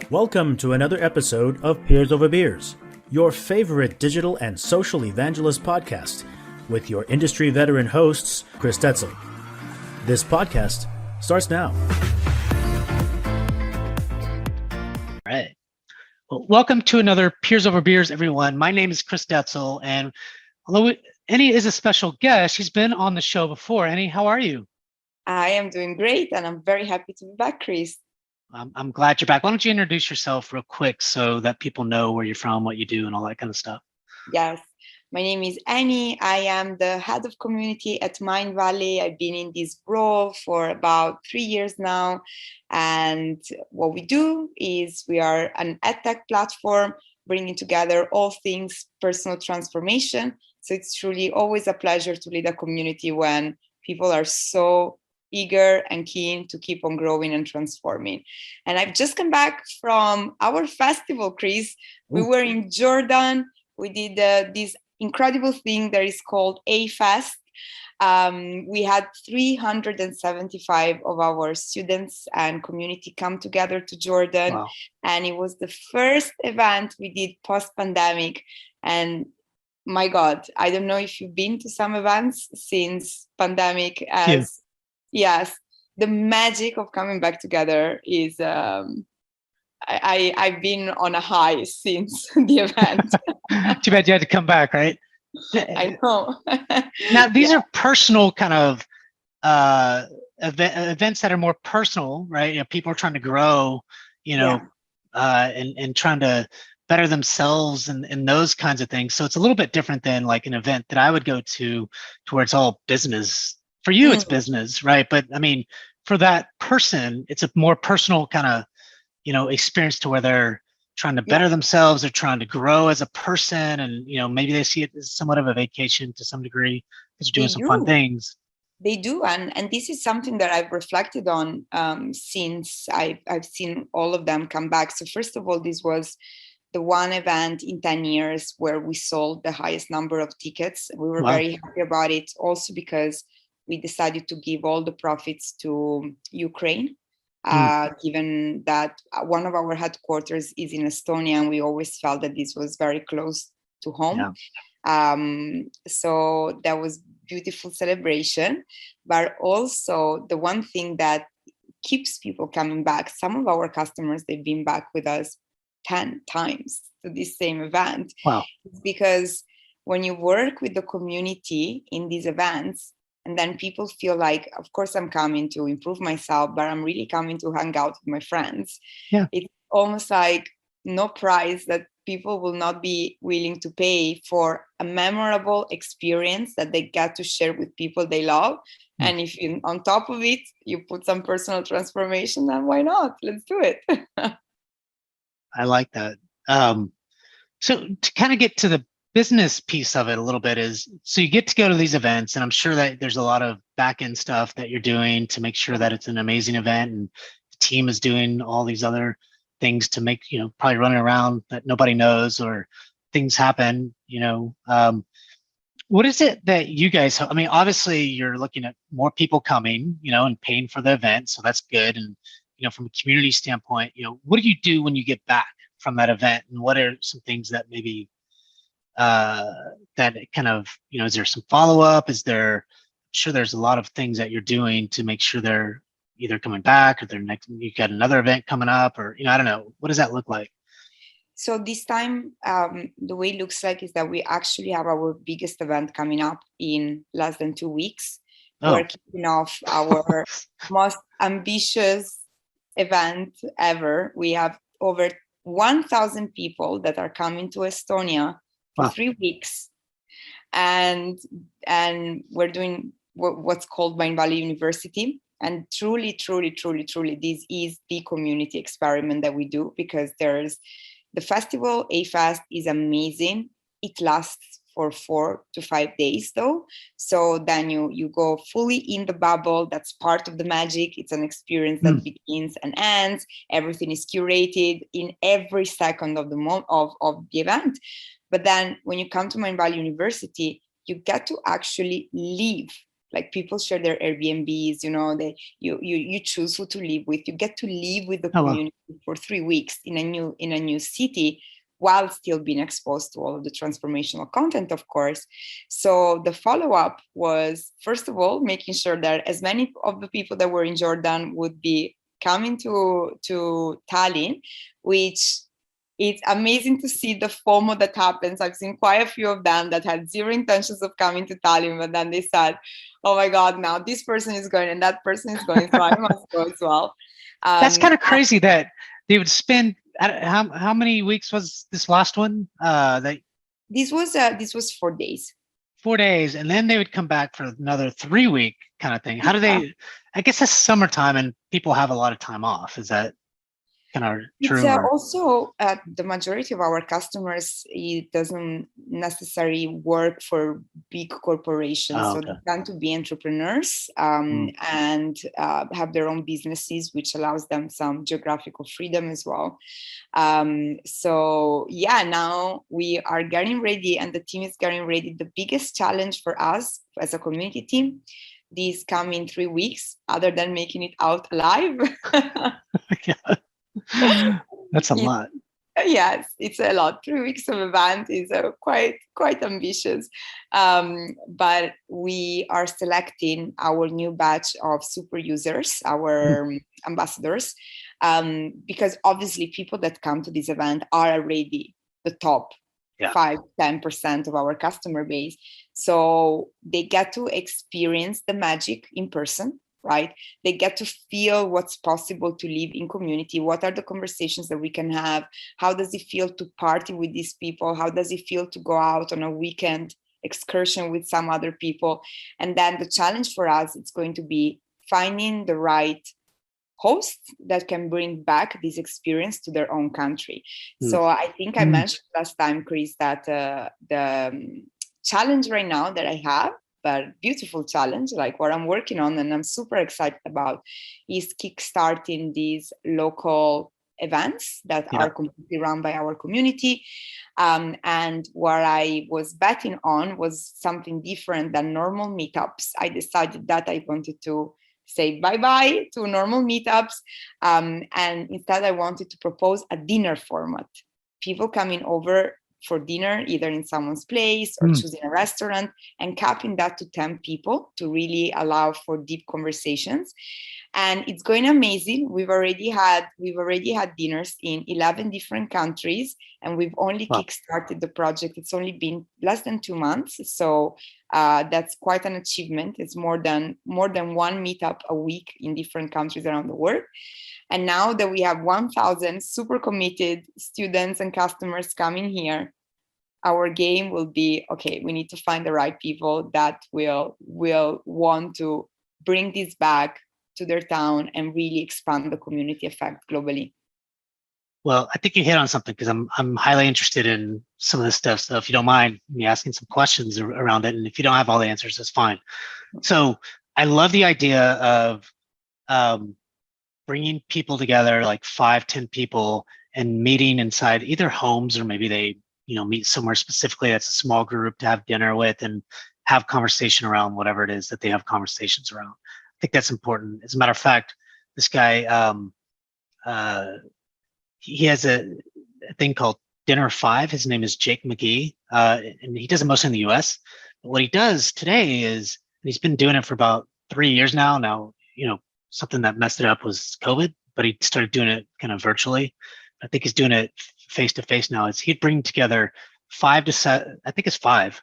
Welcome to another episode of Peers Over Beers, your favorite digital and social evangelist podcast, with your industry veteran hosts, Chris Detzel. This podcast starts now. All right. Well, welcome to another Peers Over Beers, everyone. My name is Chris Detzel, and although Annie is a special guest, she's been on the show before. Annie, how are you? I am doing great, and I'm very happy to be back, Chris. I'm glad you're back. Why don't you introduce yourself real quick so that people know where you're from, what you do, and all that kind of stuff? Yes, my name is Annie. I am the head of community at Mindvalley. I've been in this role for about 3 years now. And what we do is we are an edtech platform bringing together all things personal transformation. So it's truly always a pleasure to lead a community when people are so eager and keen to keep on growing and transforming. And I've just come back from our festival, Chris. We were in Jordan. We did this incredible thing that is called A Fest. We had 375 of our students and community come together to Jordan. Wow. And it was the first event we did post-pandemic. And my God, I don't know if you've been to some events since pandemic. Yes, the magic of coming back together is, I've been on a high since the event. Too bad you had to come back, right? I know. Now, these are personal kind of events that are more personal, right? You know, people are trying to grow, and trying to better themselves and those kinds of things. So it's a little bit different than like an event that I would go to where it's all business. For you, it's business, right? But I mean, for that person, it's a more personal kind of, experience to where they're trying to better themselves. They're trying to grow as a person, and maybe they see it as somewhat of a vacation to some degree because they're doing some fun things. They do, and this is something that I've reflected on since I've seen all of them come back. So first of all, this was the one event in 10 years where we sold the highest number of tickets. We were very happy about it, also because we decided to give all the profits to Ukraine, given that one of our headquarters is in Estonia, and we always felt that this was very close to home. So that was beautiful celebration. But also the one thing that keeps people coming back, some of our customers, they've been back with us 10 times to this same event. Wow. Because when you work with the community in these events, and then people feel like, of course, I'm coming to improve myself, but I'm really coming to hang out with my friends. Yeah. It's almost like no price that people will not be willing to pay for a memorable experience that they get to share with people they love. And if you, on top of it, you put some personal transformation, then why not? Let's do it. I like that. So to kind of get to the business piece of it a little bit is, so you get to go to these events, and I'm sure that there's a lot of back end stuff that you're doing to make sure that it's an amazing event, and the team is doing all these other things to make, probably running around that nobody knows, or things happen, what is it that you guys, I mean, obviously you're looking at more people coming, and paying for the event. So that's good. And, from a community standpoint, what do you do when you get back from that event? And what are some things that maybe that kind of, is there some follow-up? I'm sure there's a lot of things that you're doing to make sure they're either coming back, or you got another event coming up, or, I don't know, what does that look like? So this time, the way it looks like is that we actually have our biggest event coming up in less than 2 weeks. We're kicking off our most ambitious event ever. We have over 1,000 people that are coming to Estonia for 3 weeks, and we're doing what's called Mindvalley University. And truly, this is the community experiment that we do, because there's the festival. A Fest is amazing. It lasts for 4 to 5 days though. So then you go fully in the bubble. That's part of the magic. It's an experience that begins and ends. Everything is curated in every second of the of the event. But then when you come to Mindvalley University, you get to actually live Like people share their Airbnbs, you choose who to live with. You get to live with the Oh, wow. community for 3 weeks in a new city, while still being exposed to all of the transformational content, of course. So the follow-up was, first of all, making sure that as many of the people that were in Jordan would be coming to Tallinn, which it's amazing to see the FOMO that happens. I've seen quite a few of them that had zero intentions of coming to Tallinn, but then they said, oh my God, now this person is going and that person is going, so I must go as well. That's kind of crazy that they would spend, how many weeks was this last one? This was 4 days. 4 days, and then they would come back for another 3-week kind of thing. How do they, I guess that's summertime and people have a lot of time off. Is that kind of true? It's also the majority of our customers, it doesn't necessarily work for big corporations. Oh, so okay. they tend to be entrepreneurs and have their own businesses, which allows them some geographical freedom as well. So yeah, now we are getting ready and the team is getting ready. The biggest challenge for us as a community team, these coming 3 weeks, other than making it out alive. That's a lot. Yes, it's a lot. 3 weeks of event is quite ambitious. But we are selecting our new batch of super users, our ambassadors, because obviously people that come to this event are already the top 5-10% of our customer base. So they get to experience the magic in person. Right? They get to feel what's possible to live in community. What are the conversations that we can have? How does it feel to party with these people? How does it feel to go out on a weekend excursion with some other people? And then the challenge for us, it's going to be finding the right host that can bring back this experience to their own country. So I think I mentioned last time, Chris, that the challenge right now that I have, but beautiful challenge, like what I'm working on and I'm super excited about, is kickstarting these local events that are completely run by our community. And what I was betting on was something different than normal meetups. I decided that I wanted to say bye-bye to normal meetups. And instead I wanted to propose a dinner format. People coming over for dinner, either in someone's place or choosing a restaurant, and capping that to 10 people to really allow for deep conversations. And it's going amazing. We've already had dinners in 11 different countries, and we've only kickstarted the project. It's only been less than 2 months. So that's quite an achievement. It's more than one meetup a week in different countries around the world. And now that we have 1,000 super committed students and customers coming here, our game will be, okay, we need to find the right people that will want to bring this back to their town and really expand the community effect globally. Well, I think you hit on something, because I'm highly interested in some of this stuff. So if you don't mind me asking some questions around it, and if you don't have all the answers, that's fine. So I love the idea of bringing people together, like 5-10 people, and meeting inside either homes, or maybe they meet somewhere specifically that's a small group to have dinner with and have conversation around whatever it is that they have conversations around. I think that's important. As a matter of fact, this guy, he has a thing called Dinner 5. His name is Jake McGee, and he does it mostly in the US. But what he does today is, and he's been doing it for about 3 years now. Now, something that messed it up was COVID, but he started doing it kind of virtually. I think he's doing it face to face now. He'd bring together 5 to 7, I think it's 5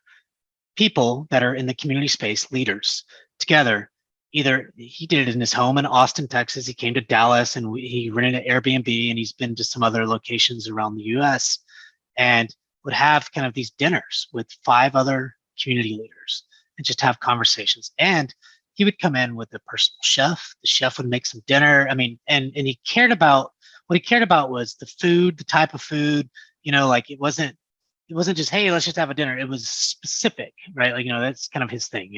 people that are in the community space, leaders, together. Either he did it in his home in Austin, Texas. He came to Dallas and he rented an Airbnb, and he's been to some other locations around the US, and would have kind of these dinners with 5 other community leaders and just have conversations. And he would come in with a personal chef. The chef would make some dinner. I mean, and he cared about, what he cared about was the food, the type of food, like it wasn't just, hey, let's just have a dinner. It was specific, right? Like, that's kind of his thing,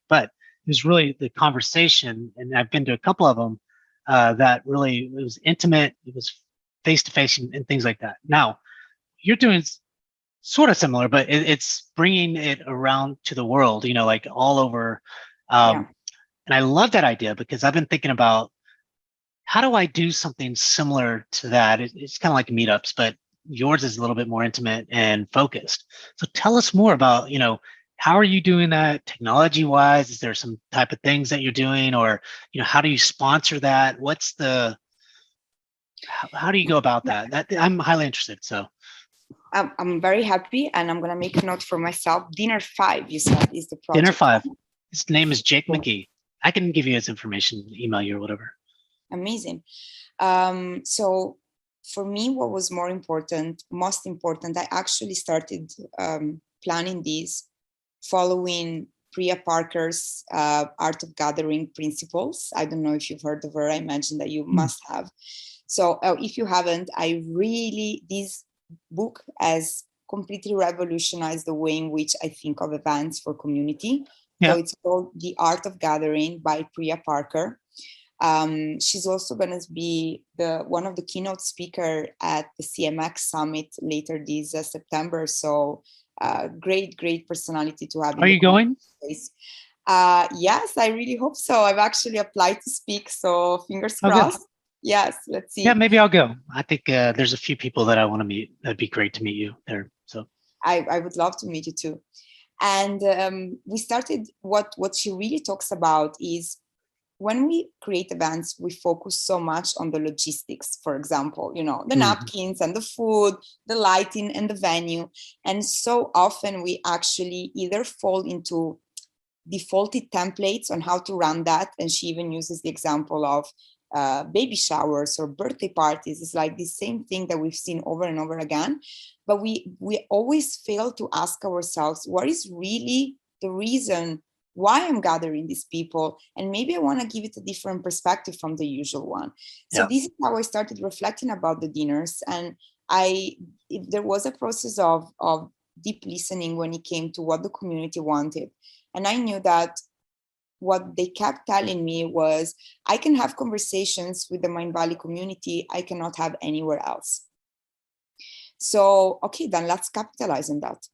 but it was really the conversation. And I've been to a couple of them that really, it was intimate. It was face to face and things like that. Now you're doing sort of similar, but it's bringing it around to the world, like all over Yeah. And I love that idea because I've been thinking about how do I do something similar to that? It's kind of like meetups, but yours is a little bit more intimate and focused. So tell us more about, how are you doing that technology wise? Is there some type of things that you're doing, or, how do you sponsor that? How do you go about that? I'm highly interested. So I'm very happy, and I'm going to make a note for myself. Dinner 5, you said, is the Dinner project. 5, his name is Jake McGee. I can give you his information, email you or whatever. Amazing. So for me, what was most important, I actually started planning this following Priya Parker's Art of Gathering principles. I don't know if you've heard of her. I imagine that you must have. So if you haven't, this book has completely revolutionized the way in which I think of events for community. Yeah. So it's called The Art of Gathering by Priya Parker. She's also going to be one of the keynote speaker at the CMX Summit later this September. So great personality to have. Are you going? Yes, I really hope so. I've actually applied to speak, so fingers crossed. Good. Yes, let's see. Yeah, maybe I'll go. I think there's a few people that I want to meet. That'd be great to meet you there. So I would love to meet you too. And we started, what she really talks about is, when we create events, we focus so much on the logistics, for example, the napkins and the food, the lighting and the venue. And so often we actually either fall into defaulted templates on how to run that. And she even uses the example of baby showers or birthday parties. It's like the same thing that we've seen over and over again. But we always fail to ask ourselves, what is really the reason why I'm gathering these people? And maybe I want to give it a different perspective from the usual one. So this is how I started reflecting about the dinners. And there was a process of deep listening when it came to what the community wanted. And I knew that what they kept telling me was, I can have conversations with the Mind Valley community I cannot have anywhere else. So, okay, then let's capitalize on that.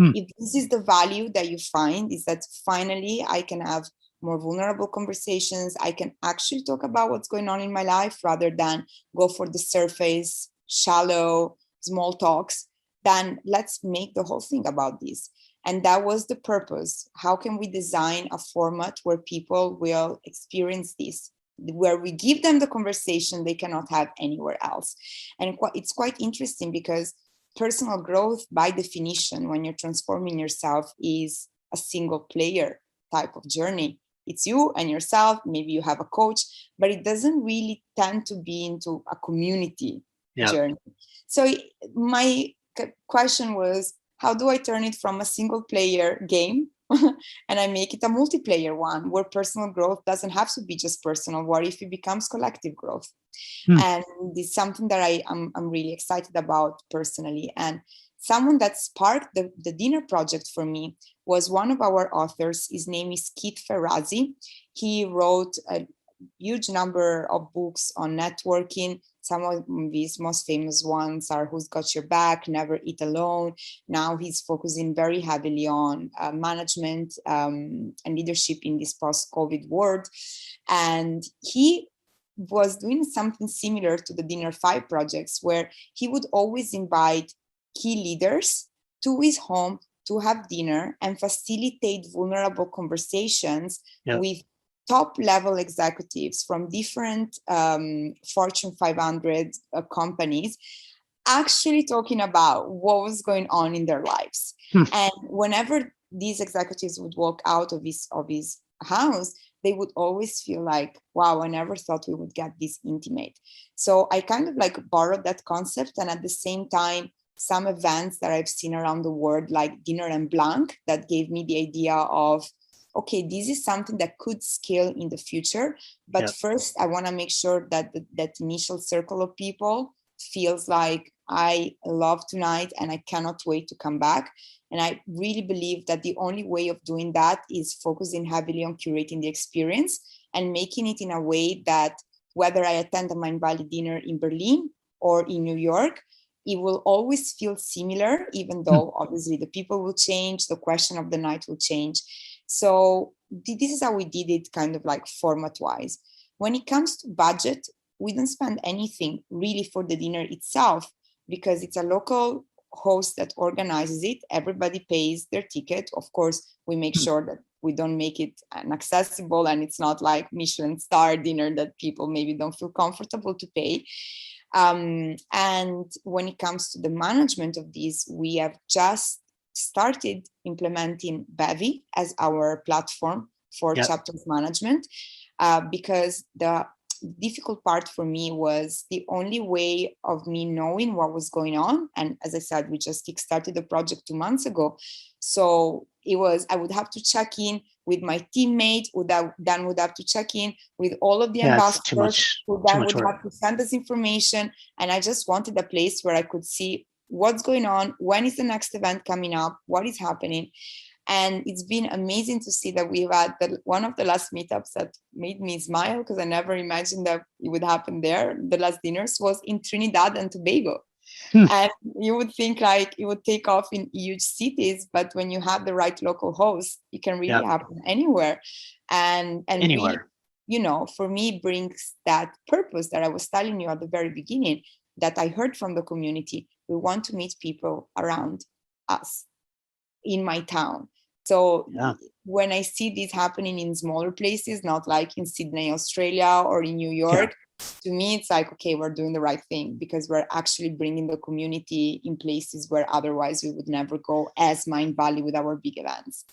If this is the value that you find, is that finally I can have more vulnerable conversations. I can actually talk about what's going on in my life rather than go for the surface, shallow, small talks. Then let's make the whole thing about this. And that was the purpose. How can we design a format where people will experience this, where we give them the conversation they cannot have anywhere else? And it's quite interesting because personal growth, by definition, when you're transforming yourself, is a single player type of journey. It's you and yourself. Maybe you have a coach, but it doesn't really tend to be into a community journey. So my question was, how do I turn it from a single player game and I make it a multiplayer one where personal growth doesn't have to be just personal? What if it becomes collective growth? And it's something that I'm really excited about personally. And someone that sparked the dinner project for me was one of our authors. His name is Keith Ferrazzi. He wrote a huge number of books on networking. Some of his most famous ones are Who's Got Your Back, Never Eat Alone. Now he's focusing very heavily on management and leadership in this post-COVID world. And he was doing something similar to the Dinner 5 projects, where he would always invite key leaders to his home to have dinner and facilitate vulnerable conversations with top level executives from different Fortune 500 companies, actually talking about what was going on in their lives. And whenever these executives would walk out of his house, they would always feel like, wow, I never thought we would get this intimate. So I kind of like borrowed that concept. And at the same time, some events that I've seen around the world, like Dinner and Blanc, that gave me the idea of, okay, this is something that could scale in the future. But first, I want to make sure that that initial circle of people feels like, I love tonight and I cannot wait to come back. And I really believe that the only way of doing that is focusing heavily on curating the experience and making it in a way that whether I attend a Mind Valley dinner in Berlin or in New York, it will always feel similar, even though obviously the people will change, the question of the night will change. So this is how we did it, kind of like format wise. When it comes to budget, we don't spend anything really for the dinner itself, because it's a local host that organizes it. Everybody pays their ticket. Of course, we make sure that we don't make it inaccessible, and it's not like Michelin star dinner that people maybe don't feel comfortable to pay. And when it comes to the management of these, we have just started implementing Bevy as our platform for chapters management, because the difficult part for me was the only way of me knowing what was going on. And as I said, we just kickstarted the project 2 months ago. So I would have to check in with my teammate, who then would have to check in with all of the ambassadors, who then would have to send us information. And I just wanted a place where I could see what's going on, when is the next event coming up, what is happening. And it's been amazing to see that we've had one of the last meetups that made me smile, because I never imagined that it would happen there. The last dinners was in Trinidad and Tobago. And you would think like it would take off in huge cities, but when you have the right local host, it can really happen anywhere. And anywhere. Really, for me, brings that purpose that I was telling you at the very beginning, that I heard from the community. We want to meet people around us in my town. So when I see this happening in smaller places, not like in Sydney, Australia, or in New York, to me, it's like, okay, we're doing the right thing, because we're actually bringing the community in places where otherwise we would never go, as Mind Valley with our big events.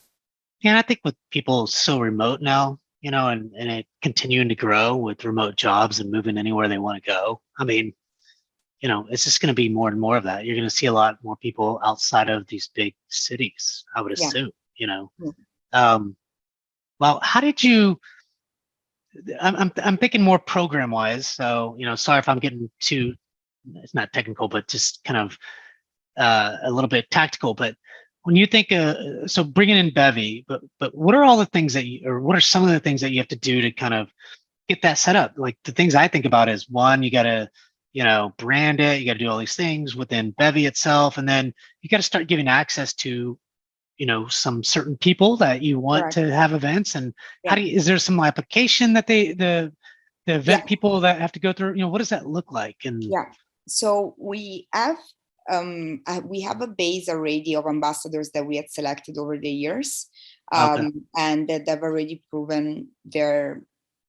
Yeah, and I think with people so remote now, and it continuing to grow with remote jobs and moving anywhere they want to go. I mean, it's just going to be more and more of that. You're going to see a lot more people outside of these big cities, I would assume, Well, how did you, I'm thinking more program wise. So, sorry if I'm getting too, it's not technical, but just kind of a little bit tactical. But when you think, so bringing in Bevy, but what are all the things or what are some of the things that you have to do to kind of get that set up? Like the things I think about is, one, you got to, brand it, you got to do all these things within Bevy itself. And then you got to start giving access to, some certain people that you want to have events. And how is there some application that the event people that have to go through, what does that look like? And so we have a base already of ambassadors that we had selected over the years, and that they've already proven their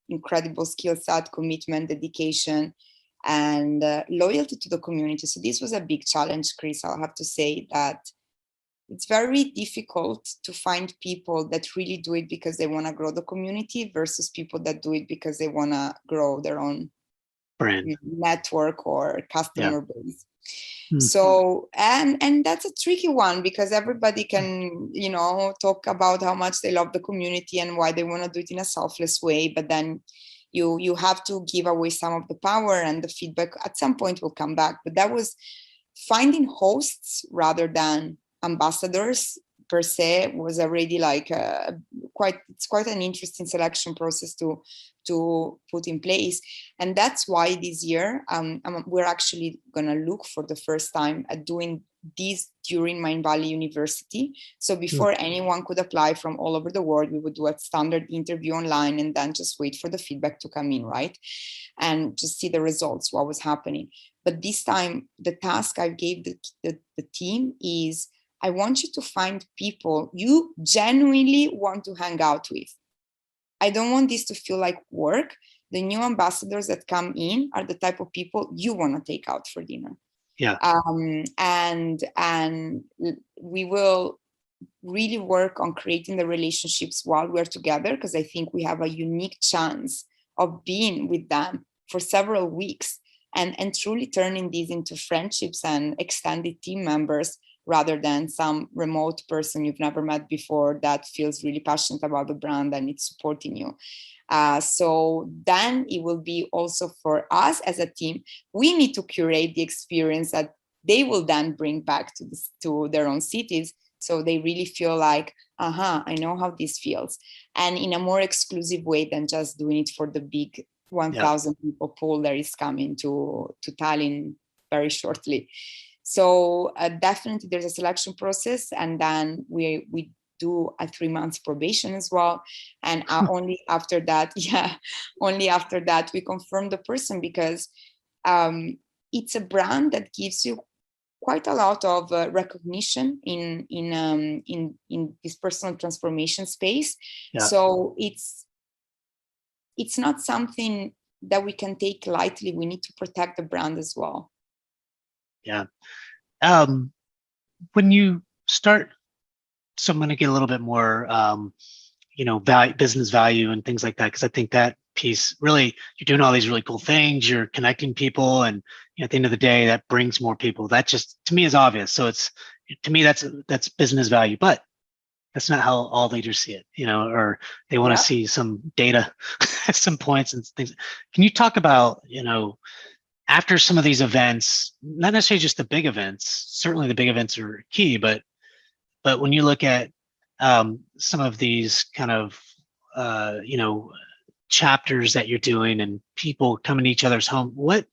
incredible skill set, commitment, dedication, and loyalty to the community. So this was a big challenge, Chris. I'll have to say that it's very difficult to find people that really do it because they want to grow the community versus people that do it because they want to grow their own brand, network, or customer base. So, and that's a tricky one, because everybody can, talk about how much they love the community and why they want to do it in a selfless way. But then you have to give away some of the power, and the feedback at some point will come back. But that was finding hosts rather than ambassadors per se was already like it's quite an interesting selection process to put in place. And that's why this year we're actually going to look for the first time at doing this during Mind Valley University. So before anyone could apply from all over the world, we would do a standard interview online and then just wait for the feedback to come in, right? And just see the results, what was happening. But this time, the task I gave the team is, I want you to find people you genuinely want to hang out with. I don't want this to feel like work. The new ambassadors that come in are the type of people you want to take out for dinner. And we will really work on creating the relationships while we're together, because I think we have a unique chance of being with them for several weeks and truly turning these into friendships and extended team members, rather than some remote person you've never met before that feels really passionate about the brand and it's supporting you. So then it will be also for us as a team, we need to curate the experience that they will then bring back to their own cities. So they really feel like, I know how this feels. And in a more exclusive way than just doing it for the big 1,000 people pool that is coming to Tallinn very shortly. So definitely there's a selection process, and then we do a 3 months probation as well. And only after that, we confirm the person, because it's a brand that gives you quite a lot of recognition in this personal transformation space. Yeah. So it's not something that we can take lightly. We need to protect the brand as well. Yeah. When you start, so I'm going to get a little bit more, business value and things like that, because I think that piece, really, you're doing all these really cool things, you're connecting people, and at the end of the day, that brings more people. That just, to me, is obvious. So to me, that's business value, but that's not how all leaders see it, or they want to see some data, some points and things. Can you talk about, after some of these events, not necessarily just the big events, certainly the big events are key, but when you look at some of these kind of, chapters that you're doing and people coming to each other's home, what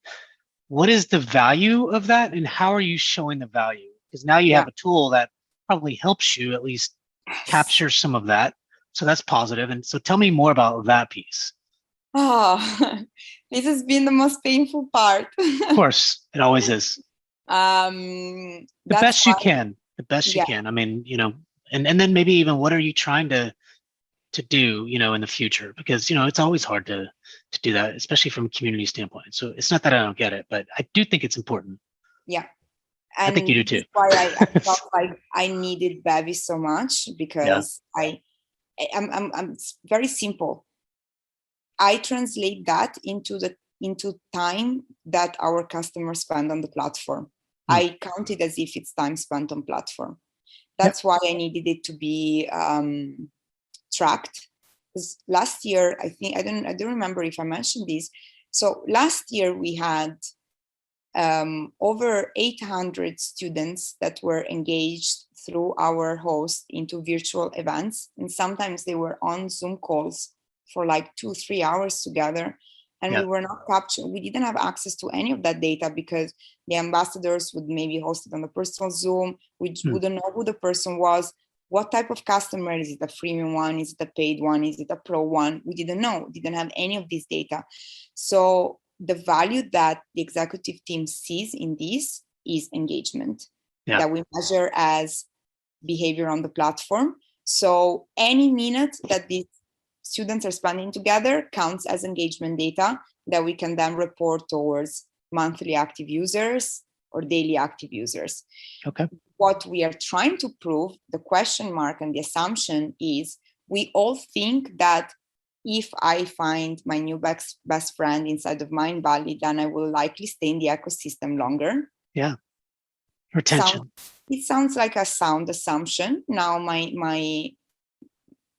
is the value of that, and how are you showing the value? Because now you have a tool that probably helps you at least capture some of that. So that's positive. And so tell me more about that piece. Oh, this has been the most painful part. Of course, it always is. The best you can. I mean, and then maybe even what are you trying to do, in the future? Because, it's always hard to do that, especially from a community standpoint. So it's not that I don't get it, but I do think it's important. Yeah. And I think you do too. That's why I felt like I needed Bevy so much, because I'm very simple. I translate that into time that our customers spend on the platform. I count it as if it's time spent on platform. That's why I needed it to be tracked. Because last year, I don't remember if I mentioned this. So last year we had over 800 students that were engaged through our host into virtual events, and sometimes they were on Zoom calls for like 2-3 hours together, and we were not capturing. We didn't have access to any of that data because the ambassadors would maybe host it on a personal Zoom. We wouldn't know who the person was, what type of customer. Is it a freemium one? Is it a paid one? Is it a pro one? We didn't know. Didn't have any of this data. So the value that the executive team sees in this is engagement that we measure as behavior on the platform. So any minute that these students are spending together counts as engagement data that we can then report towards monthly active users or daily active users. Okay. What we are trying to prove, the question mark and the assumption is, we all think that if I find my new best friend inside of Mindvalley, then I will likely stay in the ecosystem longer. Yeah. Retention. It sounds like a sound assumption. Now,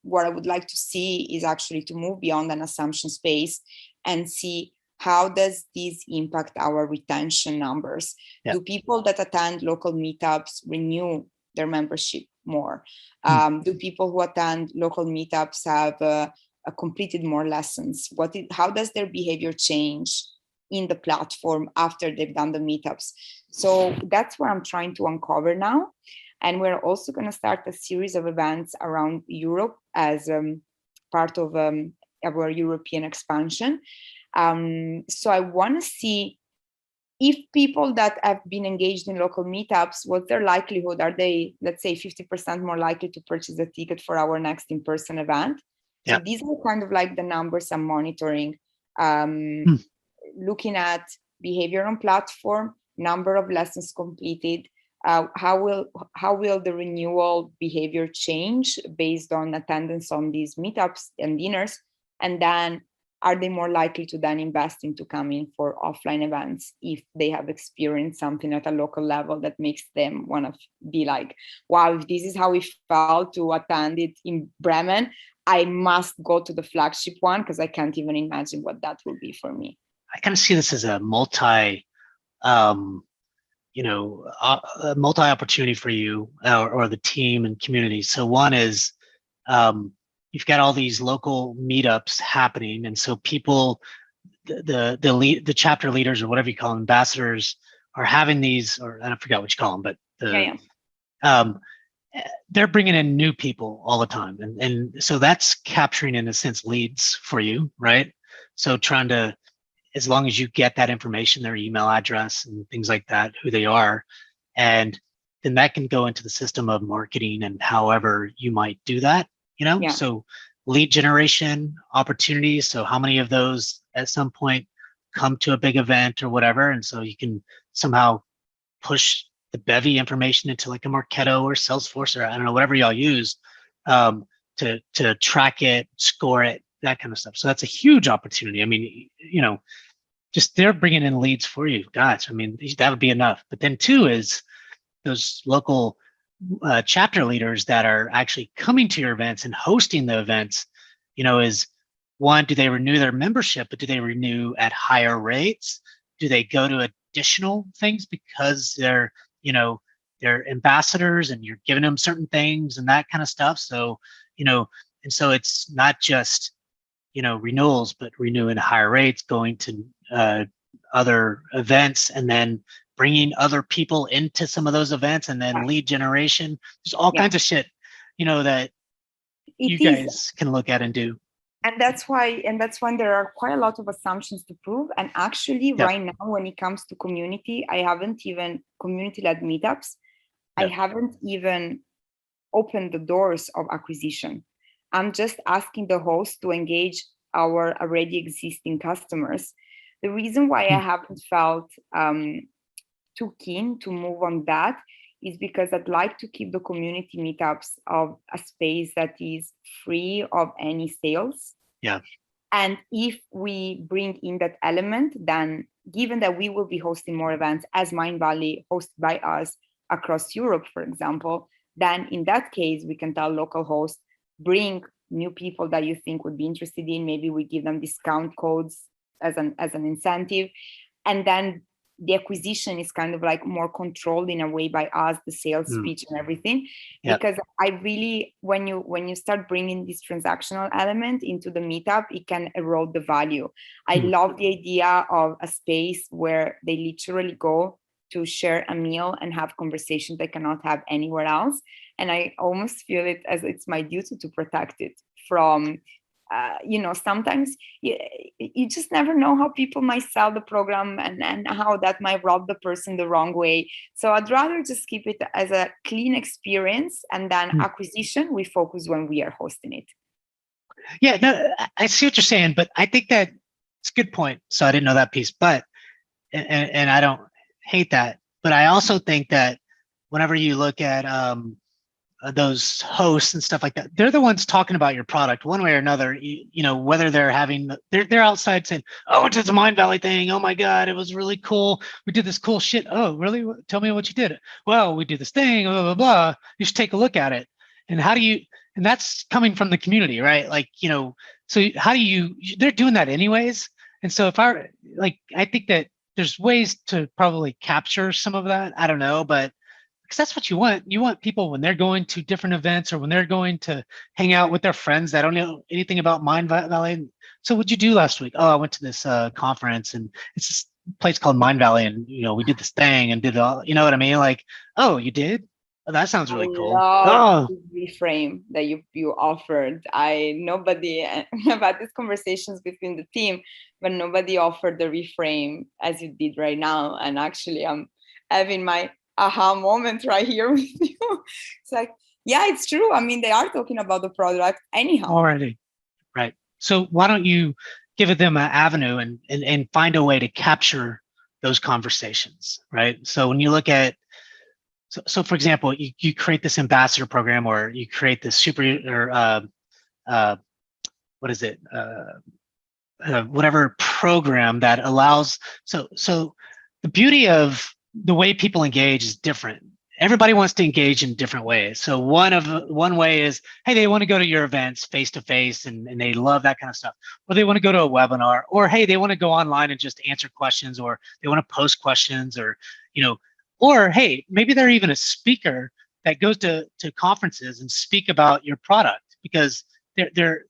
what I would like to see is actually to move beyond an assumption space and see how does this impact our retention numbers. Do people that attend local meetups renew their membership more? Do people who attend local meetups have completed more lessons? How does their behavior change in the platform after they've done the meetups? So that's what I'm trying to uncover now. And we're also going to start a series of events around Europe as part of our European expansion. So I want to see if people that have been engaged in local meetups, what's their likelihood? Are they, let's say, 50% more likely to purchase a ticket for our next in-person event? So these are kind of like the numbers I'm monitoring, looking at behavior on platform, number of lessons completed. How will the renewal behavior change based on attendance on these meetups and dinners? And then are they more likely to then invest into coming for offline events if they have experienced something at a local level that makes them want to be like, wow, if this is how it felt to attend it in Bremen, I must go to the flagship one, because I can't even imagine what that will be for me. I kind of see this as a multi opportunity for you or the team and community. So one is you've got all these local meetups happening, and so people, the chapter leaders or whatever you call them, ambassadors, are having these, or I forgot what you call them, but they're bringing in new people all the time. And so that's capturing, in a sense, leads for you, right? So trying to, as long as you get that information, their email address and things like that, who they are, and then that can go into the system of marketing and however you might do that, Yeah. So lead generation opportunities. So how many of those at some point come to a big event or whatever? And so you can somehow push the Bevy information into like a Marketo or Salesforce, or I don't know, whatever y'all use, to track it, score it, that kind of stuff. So that's a huge opportunity. I mean, just they're bringing in leads for you. Gosh, I mean, that would be enough. But then two is those local chapter leaders that are actually coming to your events and hosting the events, is one, do they renew their membership, but do they renew at higher rates? Do they go to additional things because they're ambassadors and you're giving them certain things and that kind of stuff? So, and so it's not just, renewals, but renewing higher rates, going to other events, and then bringing other people into some of those events, and then lead generation. There's all kinds of shit, that you guys can look at and do. And that's when there are quite a lot of assumptions to prove. And actually right now, when it comes to community, I haven't even community-led meetups. I haven't even opened the doors of acquisition. I'm just asking the host to engage our already existing customers. The reason why I haven't felt too keen to move on that is because I'd like to keep the community meetups of a space that is free of any sales. Yeah. And if we bring in that element, then given that we will be hosting more events as Mindvalley hosted by us across Europe, for example, then in that case, we can tell local hosts, bring new people that you think would be interested in. Maybe we give them discount codes as an incentive. And then the acquisition is kind of like more controlled in a way by us, the sales speech and everything. Because I really, when you start bringing this transactional element into the meetup, it can erode the value. I love the idea of a space where they literally go to share a meal and have conversations they cannot have anywhere else. And I almost feel it as it's my duty to protect it from, sometimes you just never know how people might sell the program and how that might rub the person the wrong way. So I'd rather just keep it as a clean experience, and then acquisition, we focus when we are hosting it. Yeah, no, I see what you're saying, but I think that it's a good point. So I didn't know that piece, but, and I don't hate that, but I also think that whenever you look at those hosts and stuff like that, they're the ones talking about your product one way or another. Whether they're outside saying, "Oh, I went to the Mindvalley thing. Oh my God, it was really cool. We did this cool shit. Oh, really? Tell me what you did." Well, we did this thing. Blah blah blah. You should take a look at it. And how do you? And that's coming from the community, right? Like, so how do you? They're doing that anyways. And so I think that there's ways to probably capture some of that. I don't know, but because that's what you want. You want people when they're going to different events or when they're going to hang out with their friends that don't know anything about Mindvalley. So what'd you do last week? Oh, I went to this conference, and it's this place called Mindvalley, and we did this thing and did all. You know what I mean? Like, oh, you did? Oh, that sounds really cool. Oh, the reframe that you offered. Nobody I've had these conversations between the team, but nobody offered the reframe as you did right now. And actually, I'm having my aha moment right here with you. It's like, yeah, it's true. I mean, they are talking about the product anyhow. Already, right. So why don't you give them an avenue and find a way to capture those conversations, right? So when you look at, so for example, you create this ambassador program, or you create this whatever program that allows, so the beauty of the way people engage is different. Everybody wants to engage in different ways. So one way is, hey, they want to go to your events face to face, and they love that kind of stuff. Or they want to go to a webinar, or hey, they want to go online and just answer questions, or they want to post questions, or or hey, maybe they're even a speaker that goes to conferences and speak about your product because they're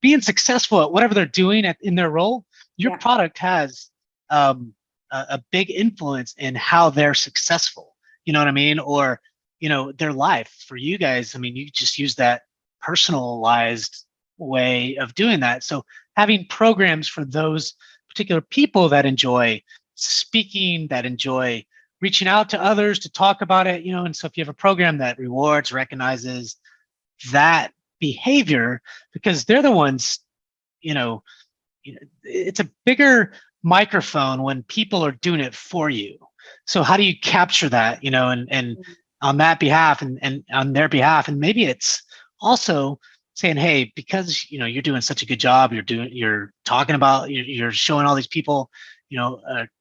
being successful at whatever they're doing in their role. Your product has a big influence in how they're successful. You know what I mean? Or their life. For you guys, I mean, you just use that personalized way of doing that. So having programs for those particular people that enjoy speaking, that enjoy reaching out to others to talk about it, and so if you have a program that rewards, recognizes that behavior, because they're the ones, it's a bigger microphone when people are doing it for you. So how do you capture that, and on that behalf and on their behalf? And maybe it's also saying, hey, because you're doing such a good job, you're talking about, you're showing all these people,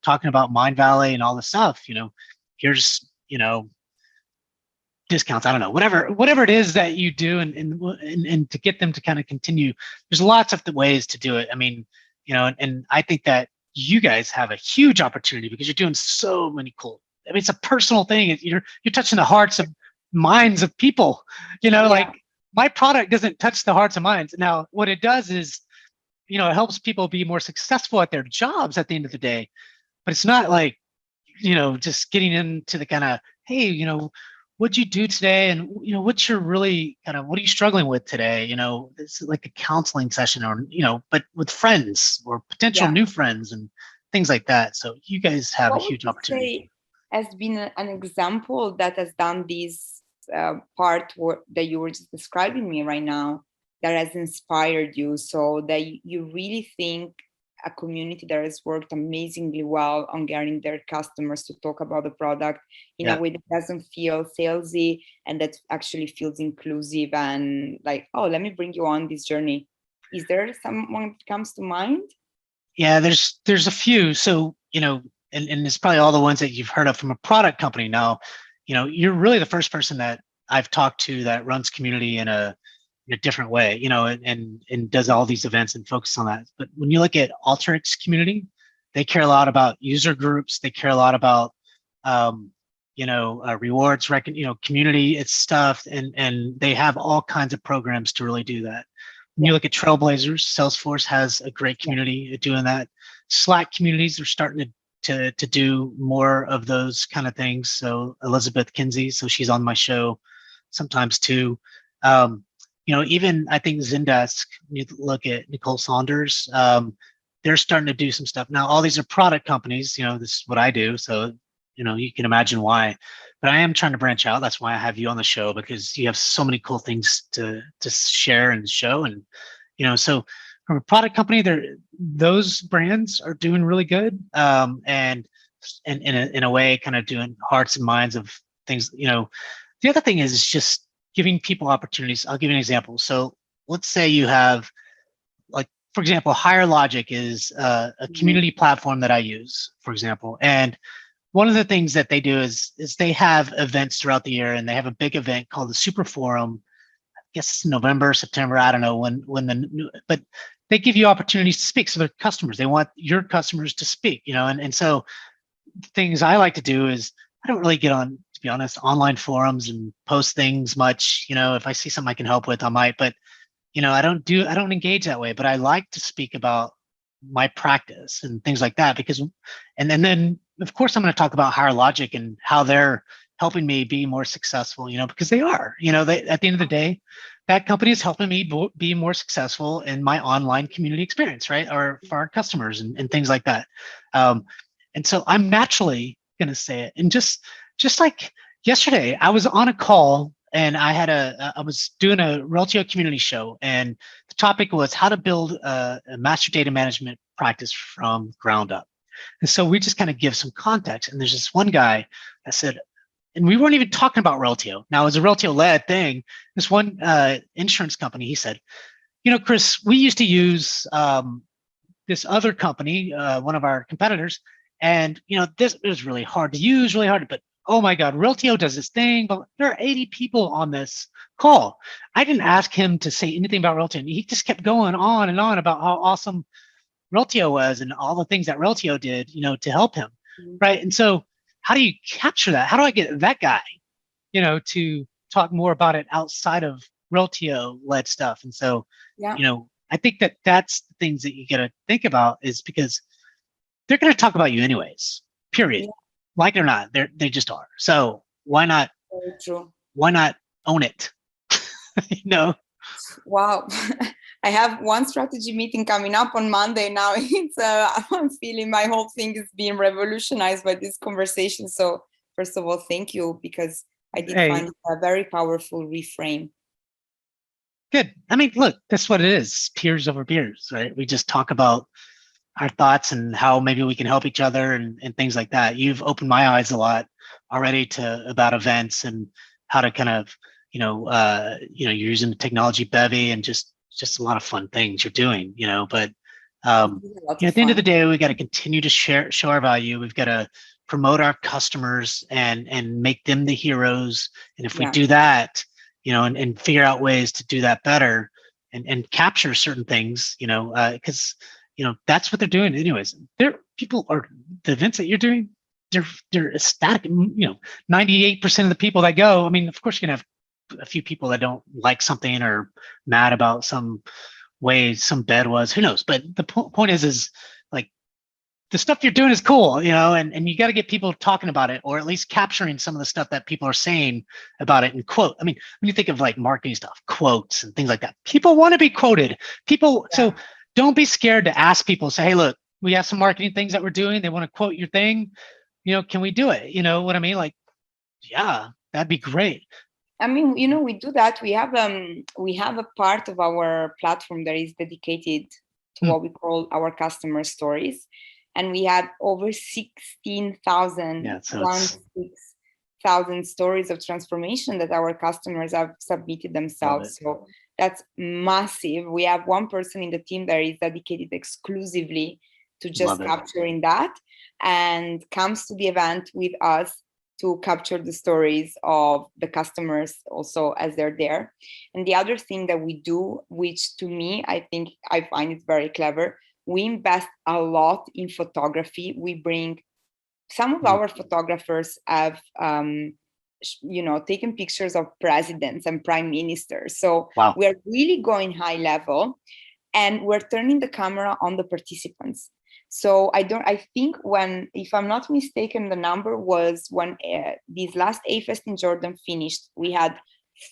talking about Mind Valley and all this stuff, here's discounts, I don't know, whatever it is that you do, and to get them to kind of continue. There's lots of the ways to do it. I mean, and I think that you guys have a huge opportunity because you're doing so many cool. I mean, it's a personal thing. You're touching the hearts of minds of people. Like my product doesn't touch the hearts and minds. Now, what it does is, it helps people be more successful at their jobs at the end of the day. But it's not like, just getting into the kind of, hey, what'd you do today? And, what's your really kind of, what are you struggling with today? It's like a counseling session, or, but with friends or potential new friends and things like that. So you guys have a huge opportunity. Has been an example that has done this part that you were just describing me right now, that has inspired you, so that you really think a community that has worked amazingly well on getting their customers to talk about the product in a way that doesn't feel salesy, and that actually feels inclusive and like, oh, let me bring you on this journey. Is there someone that comes to mind? Yeah, there's a few. So, and it's probably all the ones that you've heard of from a product company. Now, you're really the first person that I've talked to that runs community in a different way, and does all these events and focus on that. But when you look at Alteryx community, they care a lot about user groups. They care a lot about, rewards, community, it's stuff, and they have all kinds of programs to really do that. When you look at Trailblazers, Salesforce has a great community at doing that. Slack communities are starting to do more of those kind of things. So Elizabeth Kinsey, so she's on my show sometimes too. Even I think Zendesk, when you look at Nicole Saunders, they're starting to do some stuff. Now, all these are product companies, this is what I do. So, you can imagine why, but I am trying to branch out. That's why I have you on the show, because you have so many cool things to share and show. And, so from a product company, those brands are doing really good. And in a way, kind of doing hearts and minds of things. The other thing is just giving people opportunities. I'll give you an example. So let's say you have, like, for example, Higher Logic is a community platform that I use, for example. And one of the things that they do is they have events throughout the year, and they have a big event called the Super Forum. I guess November, September, I don't know but they give you opportunities to speak. So their customers, they want your customers to speak, and so things I like to do is, I don't really get on, to be honest, online forums and post things much. If I see something I can help with, I might, but I don't engage that way. But I like to speak about my practice and things like that, because, and then of course I'm going to talk about Higher Logic and how they're helping me be more successful, because they are, they, at the end of the day, that company is helping me be more successful in my online community experience, right? Or for our customers and things like that. And so I'm naturally going to say it. And just like yesterday, I was on a call, and I was doing a Reltio community show, and the topic was how to build a master data management practice from ground up. And so we just kind of give some context. And there's this one guy that said, and we weren't even talking about Reltio. Now, it was a Reltio-led thing. This one insurance company, he said, Chris, we used to use this other company, one of our competitors, and this is really hard to use, but oh my God, Reltio does this thing, but there are 80 people on this call. I didn't ask him to say anything about Reltio, and he just kept going on and on about how awesome Reltio was and all the things that Reltio did, to help him, right? And so, how do you capture that? How do I get that guy, to talk more about it outside of Reltio-led stuff? And so, I think that that's the things that you got to think about, is because they're going to talk about you anyways, period. Like it or not, they just are. So why not Very true. why not own it? Wow. I have one strategy meeting coming up on Monday now. I'm feeling my whole thing is being revolutionized by this conversation. So first of all, thank you, because I did find it a very powerful reframe. Good. I mean, look, that's what it is. Peers over beers, right? We just talk about our thoughts and how maybe we can help each other and things like that. You've opened my eyes a lot already about events and how to kind of, you're using the technology Bevy and just a lot of fun things you're doing, but at the end of the day, we got to continue to show our value. We've got to promote our customers and make them the heroes. And if we do that, and figure out ways to do that better and capture certain things, because that's what they're doing anyways. The events that you're doing, they're ecstatic. 98% of the people that go, I mean, of course you're gonna have a few people that don't like something or mad about some way some bed was, who knows? But the point is like the stuff you're doing is cool, and you got to get people talking about it, or at least capturing some of the stuff that people are saying about it and quote. I mean, when you think of like marketing stuff, quotes and things like that, people want to be quoted. So don't be scared to ask people, say, hey, look, we have some marketing things that we're doing. They want to quote your thing. Can we do it? You know what I mean? Like, yeah, that'd be great. I mean, we do that. We have a part of our platform that is dedicated to what we call our customer stories. And we had over 16,000 stories of transformation that our customers have submitted themselves. So that's massive. We have one person in the team that is dedicated exclusively to just capturing that and comes to the event with us to capture the stories of the customers also as they're there. And the other thing that we do, which to me, I think I find it very clever, we invest a lot in photography. We bring some of our photographers have, taken pictures of presidents and prime ministers. So we're really going high level, and we're turning the camera on the participants. So I think if I'm not mistaken, the number was when this last A-Fest in Jordan finished, we had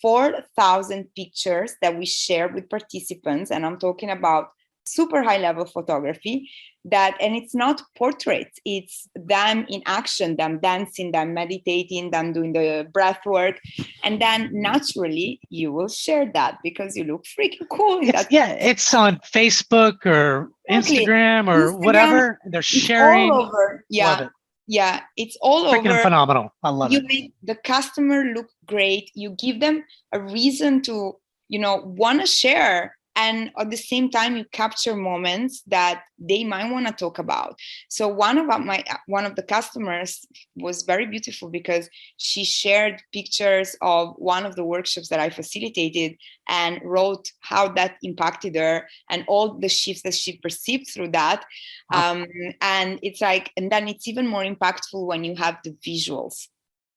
4,000 pictures that we shared with participants. And I'm talking about super high level photography and it's not portraits, it's them in action, them dancing, them meditating, them doing the breath work. And then naturally you will share that because you look freaking cool in that. Yeah, it's on Facebook or Instagram or whatever. They're sharing. All over. Yeah. Yeah, it's all freaking over. Phenomenal. I love it. You make the customer look great. You give them a reason to, want to share. And at the same time, you capture moments that they might want to talk about. So one of the customers was very beautiful because she shared pictures of one of the workshops that I facilitated and wrote how that impacted her and all the shifts that she perceived through that. And it's like, and then it's even more impactful when you have the visuals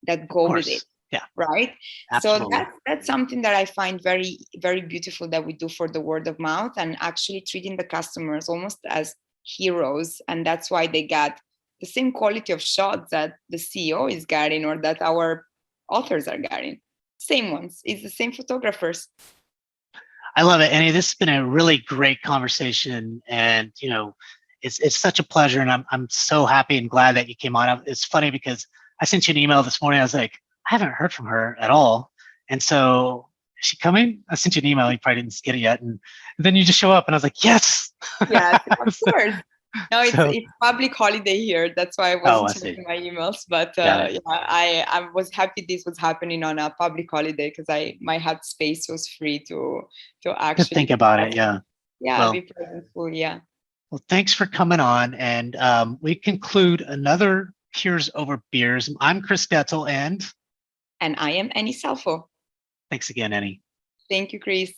that go with it. Yeah. Right. Absolutely. So that's something that I find very, very beautiful that we do for the word of mouth and actually treating the customers almost as heroes. And that's why they got the same quality of shots that the CEO is getting or that our authors are getting. Same ones. It's the same photographers. I love it, Annie. This has been a really great conversation, and it's such a pleasure. And I'm so happy and glad that you came on. It's funny because I sent you an email this morning. I was like, I haven't heard from her at all. And so, is she coming? I sent you an email. You probably didn't get it yet. And then you just show up and I was like, yes. Yes, of course. No, it's public holiday here. That's why I wasn't checking my emails. But I was happy this was happening on a public holiday because my headspace was free to actually think about it. Yeah. Yeah, be presentful. Yeah. Well, thanks for coming on. And we conclude another Peers Over Beers. I'm Chris Detzel and I am Annie Selfo. Thanks again, Annie. Thank you, Chris.